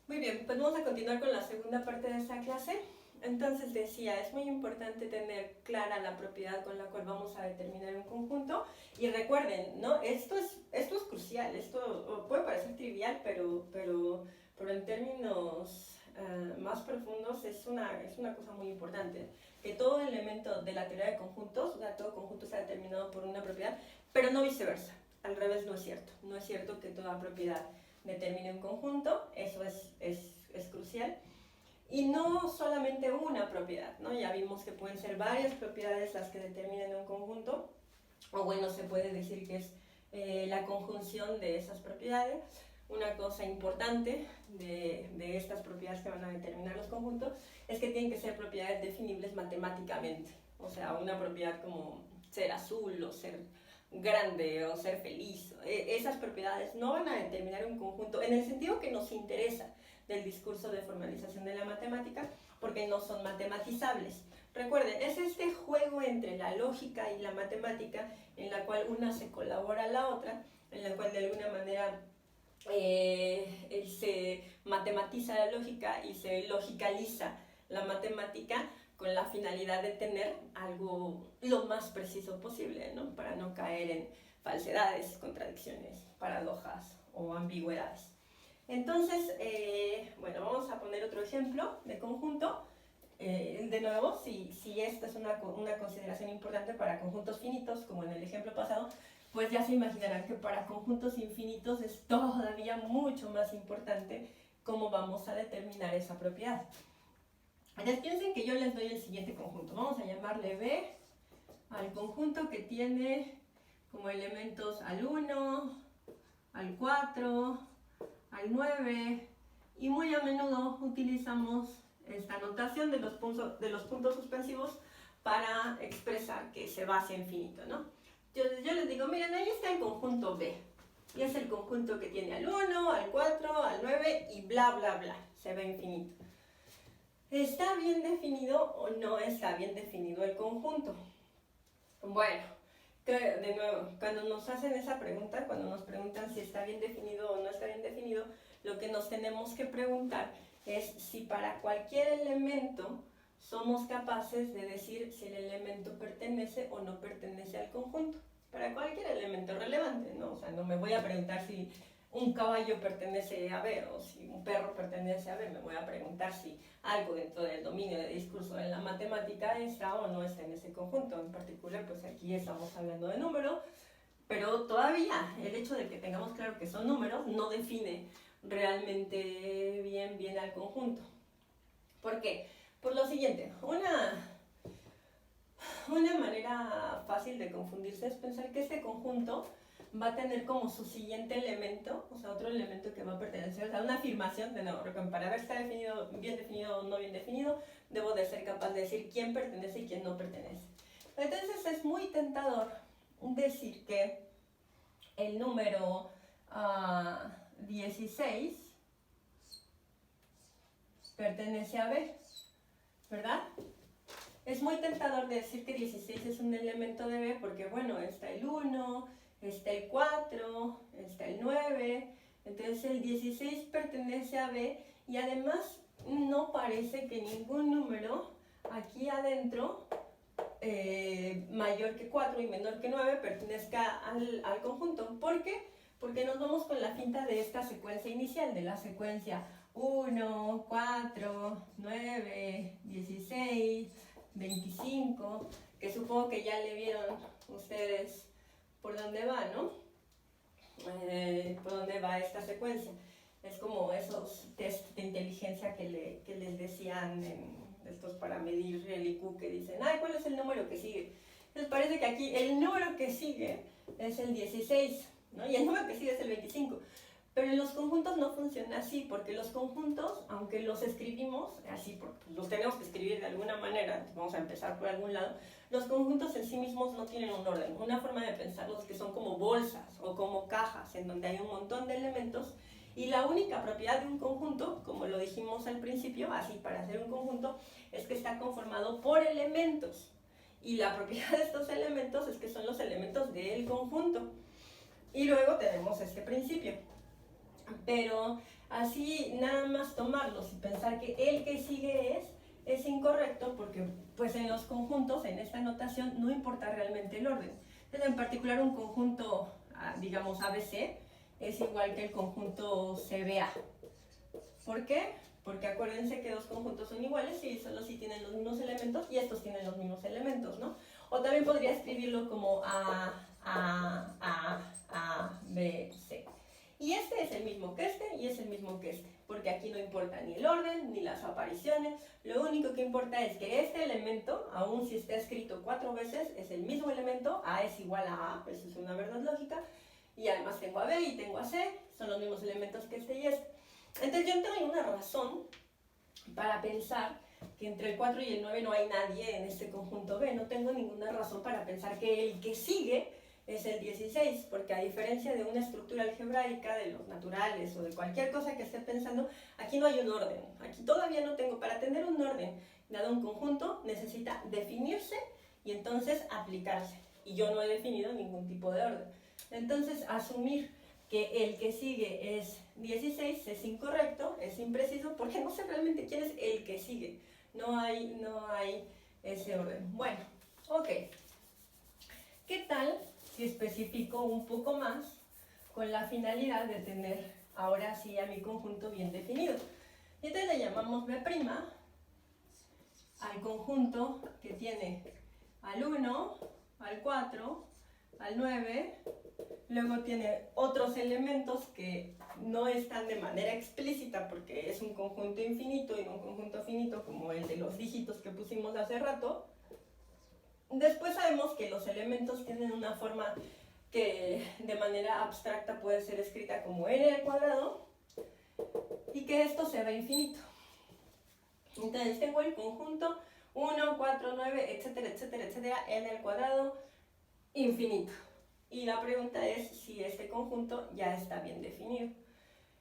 Muy bien, pues vamos a continuar con la segunda parte de esta clase. Entonces decía, es muy importante tener clara la propiedad con la cual vamos a determinar un conjunto. Y recuerden, ¿no? Esto es crucial, esto puede parecer trivial, pero en términos más profundos es una cosa muy importante. Que todo elemento de la teoría de conjuntos, o sea, todo conjunto está determinado por una propiedad, pero no viceversa. Al revés no es cierto. No es cierto que toda propiedad determine un conjunto, eso es crucial. Y no solamente una propiedad, ¿no? Ya vimos que pueden ser varias propiedades las que determinan un conjunto, o bueno, se puede decir que es la conjunción de esas propiedades. Una cosa importante de estas propiedades que van a determinar los conjuntos es que tienen que ser propiedades definibles matemáticamente. O sea, una propiedad como ser azul o ser grande o ser feliz. Esas propiedades no van a determinar un conjunto en el sentido que nos interesa del discurso de formalización de la matemática, porque no son matematizables. Recuerden, es este juego entre la lógica y la matemática en la cual una se colabora a la otra, en la cual de alguna manera se matematiza la lógica y se logicaliza la matemática con la finalidad de tener algo lo más preciso posible, ¿no? Para no caer en falsedades, contradicciones, paradojas o ambigüedades. Entonces, bueno, vamos a poner otro ejemplo de conjunto. De nuevo, si esta es una consideración importante para conjuntos finitos, como en el ejemplo pasado, pues ya se imaginarán que para conjuntos infinitos es todavía mucho más importante cómo vamos a determinar esa propiedad. Entonces piensen que yo les doy el siguiente conjunto. Vamos a llamarle B al conjunto que tiene como elementos al 1, al 4, al 9, y muy a menudo utilizamos esta notación de los puntos suspensivos para expresar que se va hacia infinito, ¿no? Yo les digo, miren, ahí está el conjunto B. Y es el conjunto que tiene al 1, al 4, al 9 y bla, bla, bla. Se ve infinito. ¿Está bien definido o no está bien definido el conjunto? Bueno, de nuevo, cuando nos hacen esa pregunta, cuando nos preguntan si está bien definido o no está bien definido, lo que nos tenemos que preguntar es si para cualquier elemento somos capaces de decir si el elemento pertenece o no pertenece al conjunto. Para cualquier elemento relevante, ¿no? O sea, no me voy a preguntar si un caballo pertenece a B o si un perro pertenece a B. Me voy a preguntar si algo dentro del dominio de discurso en la matemática está o no está en ese conjunto. En particular, pues aquí estamos hablando de números, pero todavía el hecho de que tengamos claro que son números no define realmente bien al conjunto. ¿Por qué? Por lo siguiente, una manera fácil de confundirse es pensar que este conjunto va a tener como su siguiente elemento, o sea, otro elemento que va a pertenecer, o sea, una afirmación, de nuevo, para ver si está bien definido o no bien definido, debo de ser capaz de decir quién pertenece y quién no pertenece. Entonces es muy tentador decir que el número 16 pertenece a B, ¿verdad? Es muy tentador decir que 16 es un elemento de B porque, bueno, está el 1, está el 4, está el 9, entonces el 16 pertenece a B y además no parece que ningún número aquí adentro mayor que 4 y menor que 9 pertenezca al conjunto. ¿Por qué? Porque nos vamos con la finta de esta secuencia inicial, de la secuencia 1, 4, 9, 16, 25, que supongo que ya le vieron ustedes por dónde va, ¿no? Por dónde va esta secuencia. Es como esos test de inteligencia que les decían en estos para medir el IQ, que dicen, ay, ¿cuál es el número que sigue? Entonces parece que aquí el número que sigue es el 16, ¿no? Y el número que sigue es el 25. Pero en los conjuntos no funciona así, porque los conjuntos, aunque los escribimos así, porque los tenemos que escribir de alguna manera, vamos a empezar por algún lado, los conjuntos en sí mismos no tienen un orden. Una forma de pensarlos que son como bolsas o como cajas, en donde hay un montón de elementos, y la única propiedad de un conjunto, como lo dijimos al principio, así para hacer un conjunto, es que está conformado por elementos. Y la propiedad de estos elementos es que son los elementos del conjunto. Y luego tenemos este principio. pero así nada más tomarlos y pensar que el que sigue es incorrecto, porque pues en los conjuntos, en esta notación, no importa realmente el orden. Entonces, en particular un conjunto, digamos ABC, es igual que el conjunto CBA. ¿Por qué? Porque acuérdense que dos conjuntos son iguales y solo si tienen los mismos elementos, y estos tienen los mismos elementos, ¿no? O también podría escribirlo como A, B, C. Y este es el mismo que este y es el mismo que este, porque aquí no importa ni el orden ni las apariciones, lo único que importa es que este elemento, aun si está escrito 4 veces, es el mismo elemento, A es igual a A, eso es una verdad lógica, y además tengo a B y tengo a C, son los mismos elementos que este y este. Entonces yo no tengo una razón para pensar que entre el 4 y el 9 no hay nadie en este conjunto B, no tengo ninguna razón para pensar que el que sigue es el 16, porque a diferencia de una estructura algebraica, de los naturales o de cualquier cosa que esté pensando, aquí no hay un orden, aquí todavía no tengo, para tener un orden dado un conjunto necesita definirse y entonces aplicarse, y yo no he definido ningún tipo de orden. Entonces asumir que el que sigue es 16 es incorrecto, es impreciso, porque no sé realmente quién es el que sigue, no hay ese orden. Bueno, ok, ¿qué tal si especifico un poco más con la finalidad de tener ahora sí a mi conjunto bien definido? Y entonces le llamamos B' al conjunto que tiene al 1, al 4, al 9, luego tiene otros elementos que no están de manera explícita porque es un conjunto infinito y un conjunto finito como el de los dígitos que pusimos hace rato. Después sabemos que los elementos tienen una forma que de manera abstracta puede ser escrita como n al cuadrado y que esto se va a infinito. Entonces tengo el conjunto 1, 4, 9, etcétera, etcétera, etcétera, n al cuadrado infinito. Y la pregunta es si este conjunto ya está bien definido.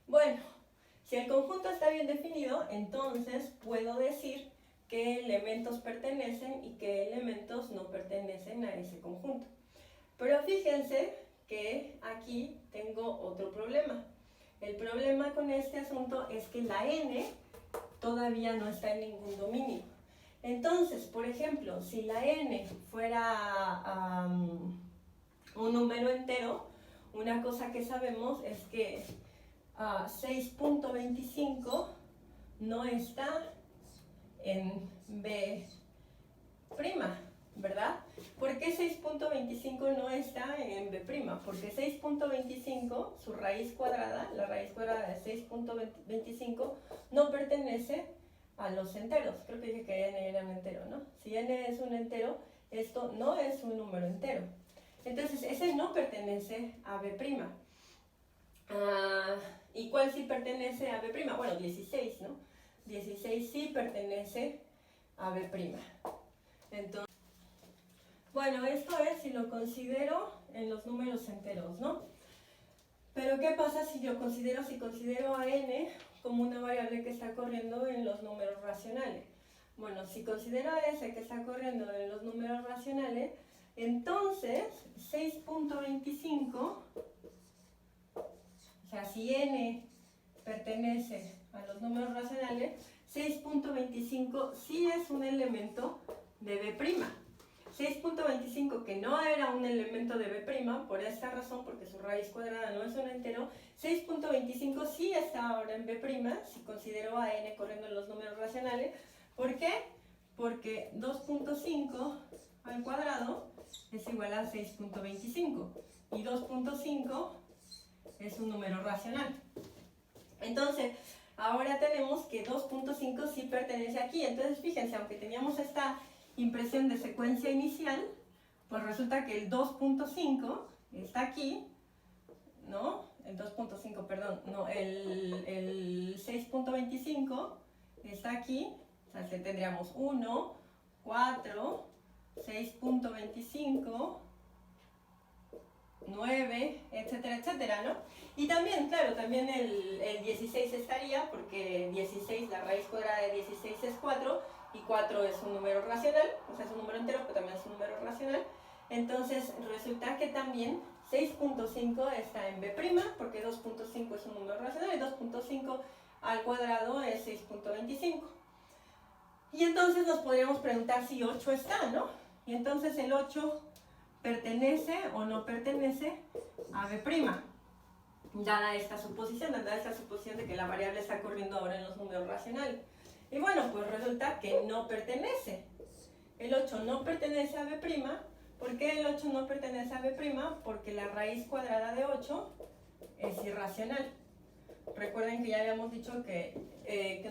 Bueno, si el conjunto está bien definido, entonces puedo decir qué elementos pertenecen y qué elementos no pertenecen a ese conjunto. Pero fíjense que aquí tengo otro problema. El problema con este asunto es que la n todavía no está en ningún dominio. Entonces, por ejemplo, si la n fuera un número entero, una cosa que sabemos es que 6.25 no está en B', ¿verdad? ¿Por qué 6.25 no está en B'? Porque 6.25, su raíz cuadrada, la raíz cuadrada de 6.25, no pertenece a los enteros. Creo que dije que n era un entero, ¿no? Si n es un entero, esto no es un número entero. Entonces, ese no pertenece a B'. ¿Y cuál sí pertenece a B'? Bueno, 16, ¿no? 16 sí pertenece a B'. Entonces, bueno, esto es si lo considero en los números enteros, ¿no? Pero ¿qué pasa si considero a n como una variable que está corriendo en los números racionales? Bueno, si considero a s que está corriendo en los números racionales, entonces 6.25, o sea, si n pertenece a los números racionales, 6.25 sí es un elemento de B'. 6.25, que no era un elemento de B', por esta razón, porque su raíz cuadrada no es un entero, 6.25 sí está ahora en B', si considero a n corriendo en los números racionales. ¿Por qué? Porque 2.5 al cuadrado es igual a 6.25 y 2.5 es un número racional. Entonces, ahora tenemos que 2.5 sí pertenece aquí. Entonces, fíjense, aunque teníamos esta impresión de secuencia inicial, pues resulta que el 2.5 está aquí, ¿no? El 2.5, perdón, no, el 6.25 está aquí, o sea, que tendríamos 1, 4, 6.25, 9, etcétera, etcétera, ¿no? Y también, claro, también el 16 estaría, porque 16, la raíz cuadrada de 16 es 4, y 4 es un número racional, o sea, es un número entero, pero también es un número racional. Entonces, resulta que también 6.5 está en B', porque 2.5 es un número racional y 2.5 al cuadrado es 6.25. Y entonces nos podríamos preguntar si 8 está, ¿no? Y entonces el 8 pertenece o no pertenece a B', dada esta suposición de que la variable está corriendo ahora en los números racionales. Y bueno, pues resulta que no pertenece. El 8 no pertenece a B'. ¿Por qué el 8 no pertenece a B'? Porque la raíz cuadrada de 8 es irracional. Recuerden que ya habíamos dicho que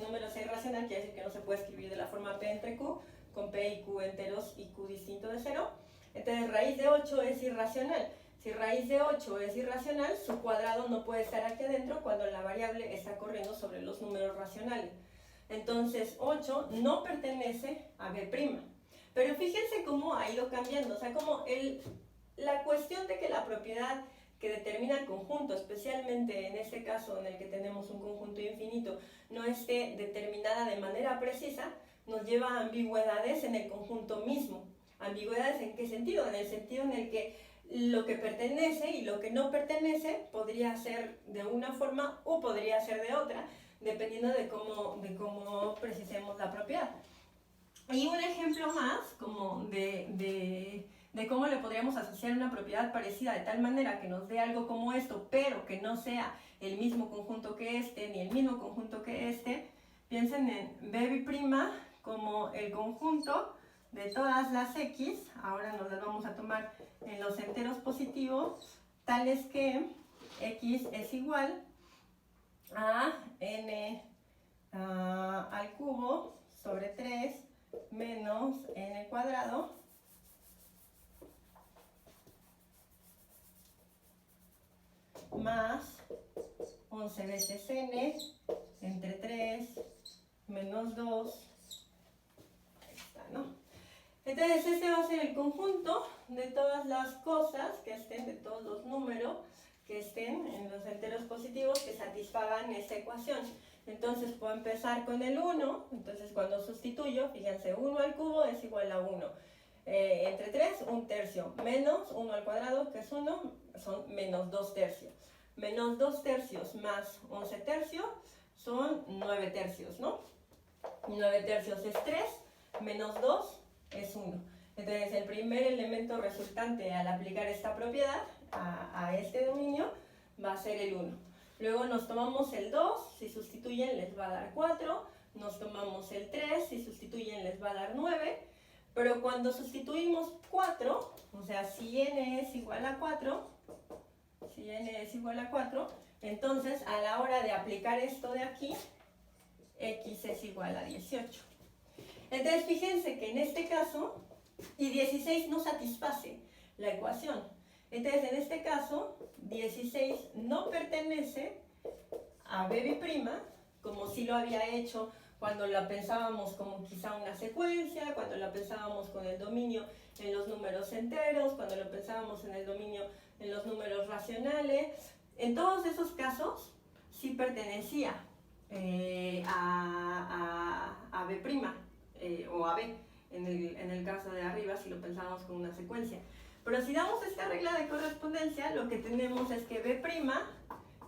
número sea irracional quiere decir que no se puede escribir de la forma P entre Q, con P y Q enteros y Q distinto de 0. Entonces raíz de 8 es irracional. Si raíz de 8 es irracional, su cuadrado no puede estar aquí adentro cuando la variable está corriendo sobre los números racionales. Entonces 8 no pertenece a B'. Pero fíjense cómo ha ido cambiando, o sea, como la cuestión de que la propiedad que determina el conjunto, especialmente en este caso en el que tenemos un conjunto infinito, no esté determinada de manera precisa, nos lleva a ambigüedades en el conjunto mismo. ¿Ambigüedades en qué sentido? En el sentido en el que lo que pertenece y lo que no pertenece podría ser de una forma o podría ser de otra, dependiendo de cómo precisemos la propiedad. Y un ejemplo más como de cómo le podríamos asociar una propiedad parecida de tal manera que nos dé algo como esto, pero que no sea el mismo conjunto que este, ni el mismo conjunto que este. Piensen en B' como el conjunto de todas las x, ahora nos las vamos a tomar en los enteros positivos, tales que x es igual a n al cubo sobre 3 menos n cuadrado más 11 veces n entre 3 menos 2. Ahí está, ¿no? Entonces este va a ser el conjunto de todas las cosas que estén, de todos los números que estén en los enteros positivos que satisfagan esta ecuación. Entonces puedo empezar con el 1, entonces cuando sustituyo, fíjense, 1 al cubo es igual a 1. Entre 3, 1 tercio, menos 1 al cuadrado, que es 1, son menos 2 tercios. Menos 2 tercios más 11 tercios son 9 tercios, ¿no? 9 tercios es 3, menos 2 es 1. Entonces el primer elemento resultante al aplicar esta propiedad a este dominio va a ser el 1. Luego nos tomamos el 2, si sustituyen les va a dar 4, nos tomamos el 3, si sustituyen les va a dar 9, pero cuando sustituimos 4, o sea, si n es igual a 4, entonces a la hora de aplicar esto de aquí, x es igual a 18. Entonces fíjense que en este caso, y 16 no satisface la ecuación. Entonces en este caso, 16 no pertenece a B', como si lo había hecho cuando la pensábamos como quizá una secuencia, cuando la pensábamos con el dominio en los números enteros, cuando lo pensábamos en el dominio en los números racionales. En todos esos casos sí pertenecía a B' o a B, en el caso de arriba si lo pensábamos con una secuencia. Pero si damos esta regla de correspondencia, lo que tenemos es que B'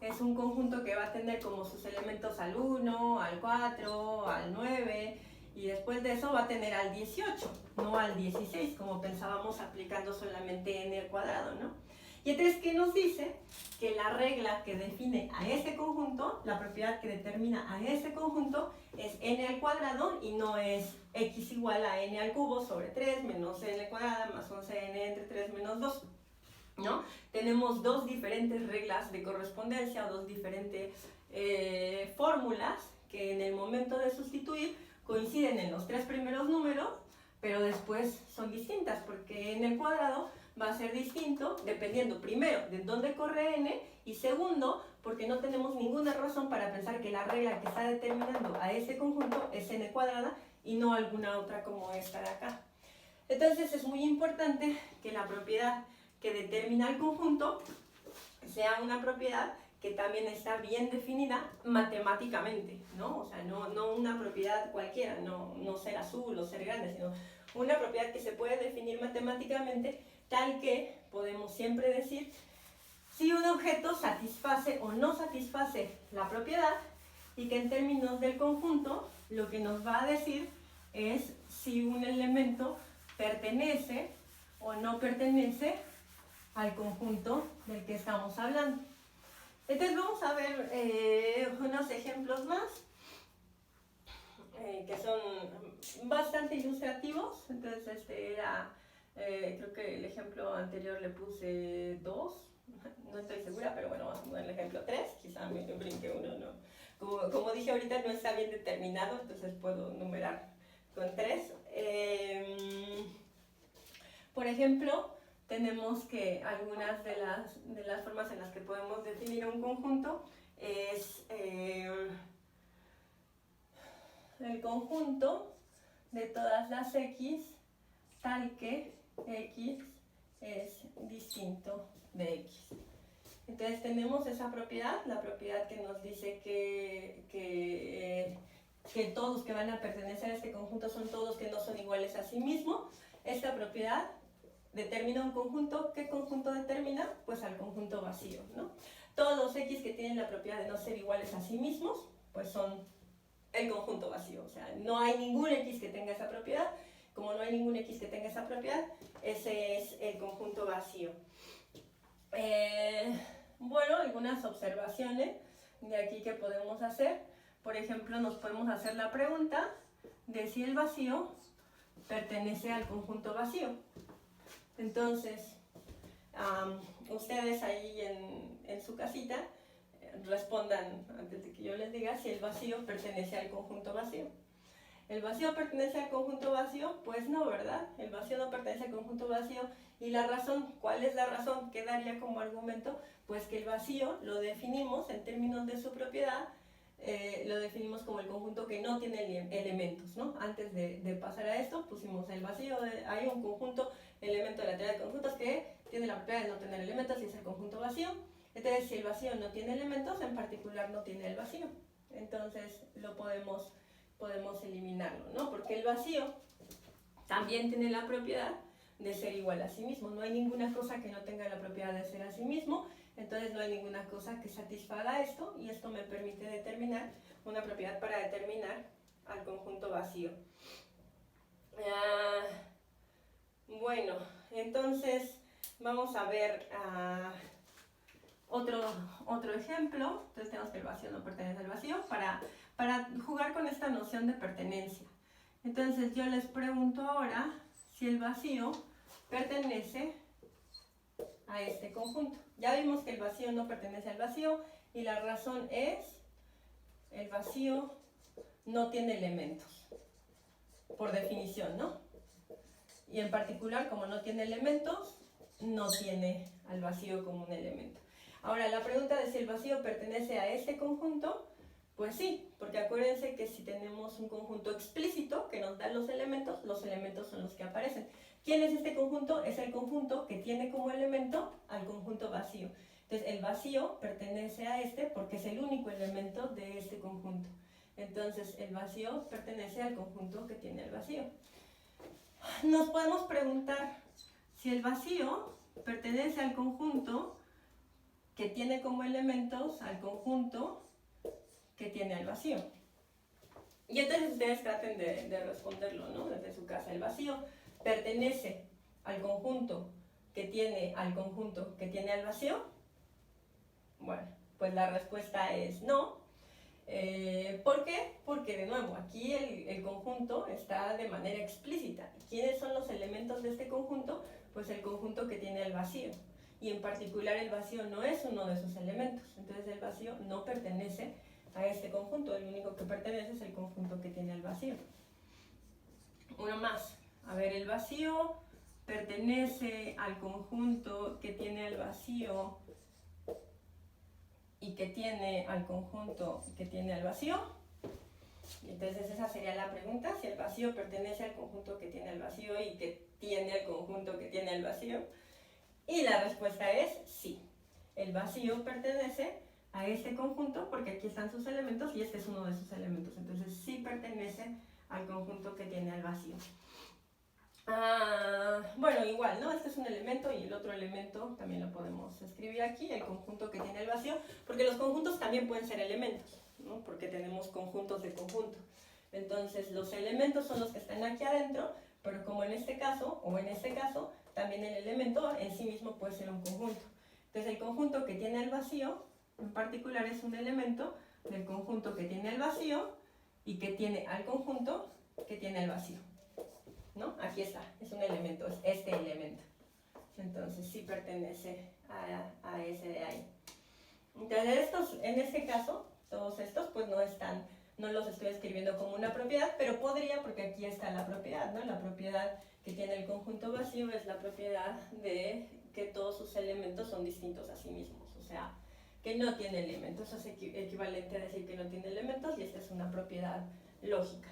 es un conjunto que va a tener como sus elementos al 1, al 4, al 9, y después de eso va a tener al 18, no al 16, como pensábamos aplicando solamente n al cuadrado, ¿no? Y entonces, ¿qué nos dice? Que la regla que define a ese conjunto, la propiedad que determina a ese conjunto, es n al cuadrado y no es x igual a n al cubo sobre 3 menos n cuadrada más 11n entre 3 menos 2, ¿no? Tenemos dos diferentes reglas de correspondencia o dos diferentes fórmulas que en el momento de sustituir coinciden en los tres primeros números, pero después son distintas porque n al cuadrado va a ser distinto dependiendo, primero, de dónde corre n, y segundo, porque no tenemos ninguna razón para pensar que la regla que está determinando a ese conjunto es n cuadrada y no alguna otra como esta de acá. Entonces es muy importante que la propiedad que determina el conjunto sea una propiedad que también está bien definida matemáticamente, ¿no? O sea, no una propiedad cualquiera, no ser azul o ser grande, sino una propiedad que se puede definir matemáticamente, tal que podemos siempre decir si un objeto satisface o no satisface la propiedad, y que en términos del conjunto lo que nos va a decir es si un elemento pertenece o no pertenece al conjunto del que estamos hablando. Entonces vamos a ver unos ejemplos más que son bastante ilustrativos. Entonces este era, creo que el ejemplo anterior le puse 2, no estoy segura, pero bueno, vamos a poner el ejemplo 3, quizá me brinque uno, ¿no? Como dije ahorita, no está bien determinado, entonces puedo numerar con 3. Por ejemplo, tenemos que algunas de las formas en las que podemos definir un conjunto es el conjunto de todas las x tal que x es distinto de x. Entonces tenemos esa propiedad, la propiedad que nos dice que todos que van a pertenecer a este conjunto son todos que no son iguales a sí mismos. Esta propiedad determina un conjunto. ¿Qué conjunto determina? Pues al conjunto vacío, ¿no? Todos los x que tienen la propiedad de no ser iguales a sí mismos, pues son el conjunto vacío. O sea, no hay ningún x que tenga esa propiedad. Como no hay ningún x que tenga esa propiedad, ese es el conjunto vacío. Bueno, algunas observaciones de aquí que podemos hacer. Por ejemplo, nos podemos hacer la pregunta de si el vacío pertenece al conjunto vacío. Entonces, ustedes ahí en su casita respondan antes de que yo les diga si el vacío pertenece al conjunto vacío. ¿El vacío pertenece al conjunto vacío? Pues no, ¿verdad? El vacío no pertenece al conjunto vacío. ¿Y la razón? ¿Cuál es la razón? ¿Qué daría como argumento? Pues que el vacío lo definimos en términos de su propiedad, lo definimos como el conjunto que no tiene elementos, ¿no? Antes de pasar a esto, pusimos el vacío, hay un conjunto, elemento de la teoría de conjuntos que tiene la propiedad de no tener elementos y es el conjunto vacío. Entonces, si el vacío no tiene elementos, en particular no tiene el vacío. Entonces, lo podemos eliminarlo, ¿no? Porque el vacío también tiene la propiedad de ser igual a sí mismo. No hay ninguna cosa que no tenga la propiedad de ser a sí mismo, entonces no hay ninguna cosa que satisfaga esto, y esto me permite determinar una propiedad para determinar al conjunto vacío. Bueno, entonces vamos a ver otro ejemplo. Entonces tenemos que el vacío no pertenece al vacío para jugar con esta noción de pertenencia. Entonces yo les pregunto ahora si el vacío pertenece a este conjunto. Ya vimos que el vacío no pertenece al vacío y la razón es el vacío no tiene elementos, por definición, ¿no? Y en particular, como no tiene elementos, no tiene al vacío como un elemento. Ahora, la pregunta de si el vacío pertenece a este conjunto, pues sí, porque acuérdense que si tenemos un conjunto explícito que nos da los elementos son los que aparecen. ¿Quién es este conjunto? Es el conjunto que tiene como elemento al conjunto vacío. Entonces, el vacío pertenece a este porque es el único elemento de este conjunto. Entonces, el vacío pertenece al conjunto que tiene el vacío. Nos podemos preguntar si el vacío pertenece al conjunto que tiene como elementos al conjunto que tiene el vacío. Y entonces ustedes traten de responderlo, ¿no? Desde su casa. ¿El vacío pertenece al conjunto que tiene al conjunto que tiene al vacío? Bueno, pues la respuesta es no. ¿Por qué? Porque de nuevo, aquí el conjunto está de manera explícita. ¿Quiénes son los elementos de este conjunto? Pues el conjunto que tiene el vacío. Y en particular el vacío no es uno de sus elementos. Entonces el vacío no pertenece a este conjunto. El único que pertenece es el conjunto que tiene el vacío. Uno más. A ver, el vacío pertenece al conjunto que tiene el vacío y que tiene al conjunto que tiene el vacío. Entonces esa sería la pregunta, si el vacío pertenece al conjunto que tiene el vacío y que tiene el conjunto que tiene el vacío. Y la respuesta es sí. El vacío pertenece a este conjunto porque aquí están sus elementos y este es uno de sus elementos. Entonces sí pertenece al conjunto que tiene el vacío. Bueno, igual, ¿no? Este es un elemento y el otro elemento también lo podemos escribir aquí, el conjunto que tiene el vacío, porque los conjuntos también pueden ser elementos, ¿no? Porque tenemos conjuntos de conjunto. Entonces, los elementos son los que están aquí adentro, pero como en este caso, o en este caso, también el elemento en sí mismo puede ser un conjunto. Entonces, el conjunto que tiene el vacío, en particular, es un elemento del conjunto que tiene el vacío y que tiene al conjunto que tiene el vacío, ¿no? Aquí está, es un elemento, es este elemento. Entonces sí pertenece a ese de ahí. Entonces en este caso, todos estos pues no los estoy escribiendo como una propiedad, pero podría porque aquí está la propiedad, ¿no? La propiedad que tiene el conjunto vacío es la propiedad de que todos sus elementos son distintos a sí mismos, o sea, que no tiene elementos, es equivalente a decir que no tiene elementos y esta es una propiedad lógica.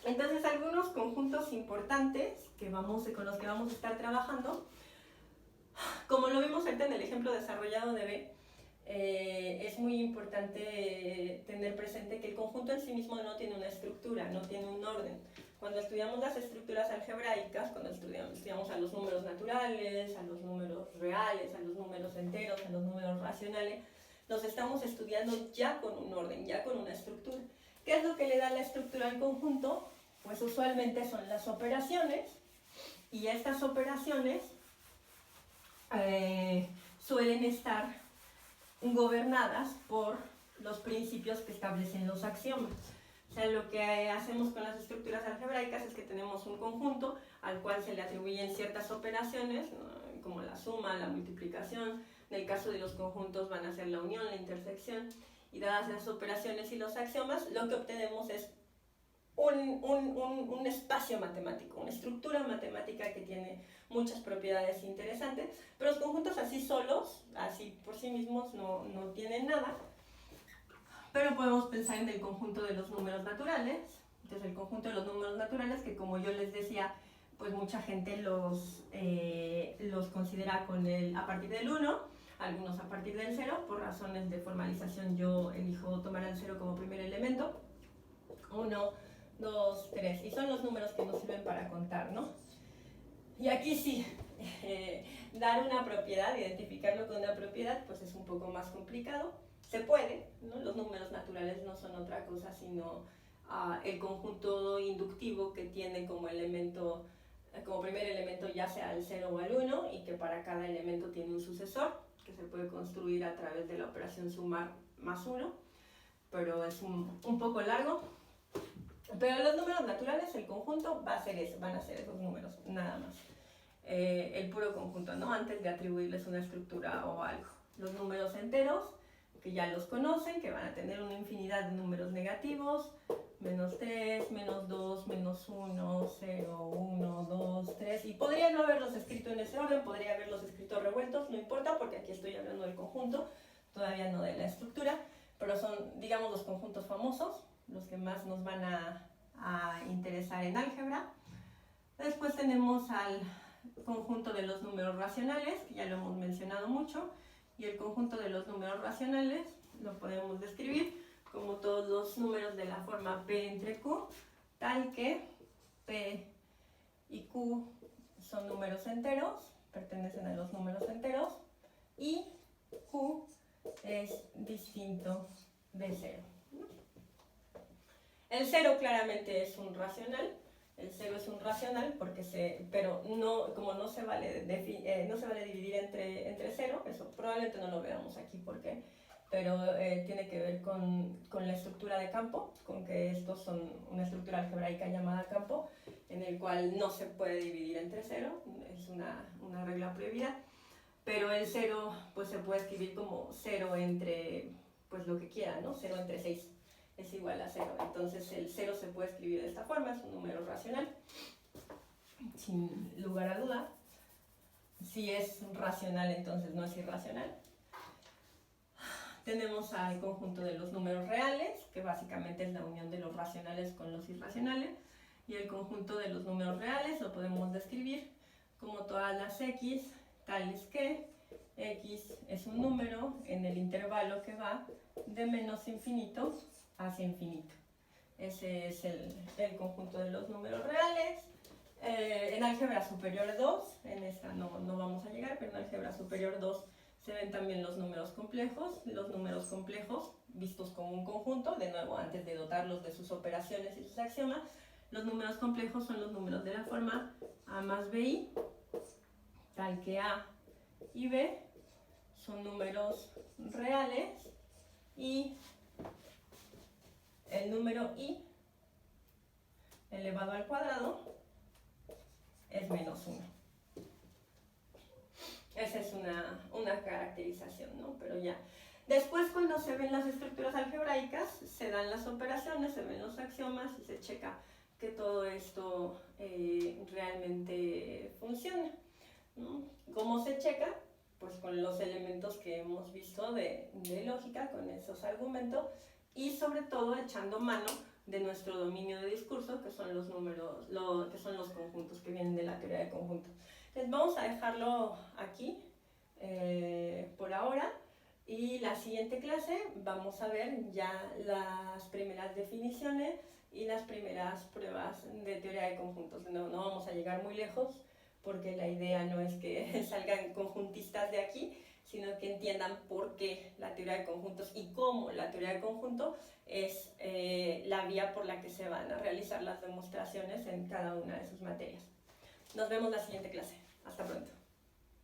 Entonces, algunos conjuntos importantes con los que vamos a estar trabajando, como lo vimos ahorita en el ejemplo desarrollado de B, es muy importante tener presente que el conjunto en sí mismo no tiene una estructura, no tiene un orden. Cuando estudiamos las estructuras algebraicas, cuando estudiamos a los números naturales, a los números reales, a los números enteros, a los números racionales, los estamos estudiando ya con un orden, ya con una estructura. ¿Qué es lo que le da la estructura al conjunto? Pues usualmente son las operaciones, y estas operaciones suelen estar gobernadas por los principios que establecen los axiomas. O sea, lo que hacemos con las estructuras algebraicas es que tenemos un conjunto al cual se le atribuyen ciertas operaciones, ¿no? Como la suma, la multiplicación. En el caso de los conjuntos van a ser la unión, la intersección. Y dadas las operaciones y los axiomas, lo que obtenemos es un espacio matemático, una estructura matemática que tiene muchas propiedades interesantes, pero los conjuntos así solos, así por sí mismos, no tienen nada, pero podemos pensar en el conjunto de los números naturales. Entonces el conjunto de los números naturales, que como yo les decía, pues mucha gente los considera a partir del 1, algunos a partir del 0, por razones de formalización yo elijo tomar el 0 como primer elemento. 1, 2, 3, y son los números que nos sirven para contar, ¿no? Y aquí sí, dar una propiedad, identificarlo con una propiedad, pues es un poco más complicado. Se puede, ¿no? Los números naturales no son otra cosa sino el conjunto inductivo que tiene como elemento, como primer elemento ya sea el 0 o el 1, y que para cada elemento tiene un sucesor, que se puede construir a través de la operación sumar más 1, pero es un poco largo. Pero los números naturales, el conjunto va a ser eso, van a ser esos números, nada más. El puro conjunto, ¿no? Antes de atribuirles una estructura o algo. Los números enteros, que ya los conocen, que van a tener una infinidad de números negativos, menos 3, menos 2, menos 1, 0, 1, 2, 3, y podría no haberlos escrito en ese orden, podría haberlos escrito revueltos, no importa, porque aquí estoy hablando del conjunto, todavía no de la estructura, pero son, digamos, los conjuntos famosos, los que más nos van a interesar en álgebra. Después tenemos al conjunto de los números racionales, que ya lo hemos mencionado mucho, y el conjunto de los números racionales lo podemos describir como todos los números de la forma P entre Q, tal que P y Q son números enteros, pertenecen a los números enteros, y Q es distinto de 0. El 0 claramente es un racional. El 0 es un racional pero no, como no se vale dividir entre 0, eso probablemente no lo veamos aquí porque, pero tiene que ver con la estructura de campo, con que estos son una estructura algebraica llamada campo, en el cual no se puede dividir entre 0, es una regla prohibida, pero el 0 pues se puede escribir como 0 entre pues lo que quiera, ¿no? 0 entre 6. Es igual a 0. Entonces el 0 se puede escribir de esta forma, es un número racional, sin lugar a duda. Si es racional, entonces no es irracional. Tenemos al conjunto de los números reales, que básicamente es la unión de los racionales con los irracionales, y el conjunto de los números reales lo podemos describir como todas las x, tales que x es un número en el intervalo que va de menos infinito hacia infinito. Ese es el conjunto de los números reales. En álgebra superior 2, en esta no vamos a llegar, pero en álgebra superior 2 se ven también los números complejos vistos como un conjunto, de nuevo antes de dotarlos de sus operaciones y sus axiomas. Los números complejos son los números de la forma a más bi, tal que a y b son números reales y el número i elevado al cuadrado es menos 1. Esa es una caracterización, ¿no? Pero ya. Después, cuando se ven las estructuras algebraicas, se dan las operaciones, se ven los axiomas y se checa que todo esto realmente funciona, ¿no? ¿Cómo se checa? Pues con los elementos que hemos visto de lógica, con esos argumentos y sobre todo echando mano de nuestro dominio de discurso, que son los números, que son los conjuntos que vienen de la teoría de conjuntos. Entonces vamos a dejarlo aquí por ahora, y la siguiente clase vamos a ver ya las primeras definiciones y las primeras pruebas de teoría de conjuntos. No vamos a llegar muy lejos, porque la idea no es que salgan conjuntistas de aquí, sino que entiendan por qué la teoría de conjuntos y cómo la teoría de conjunto es la vía por la que se van a realizar las demostraciones en cada una de sus materias. Nos vemos la siguiente clase. Hasta pronto.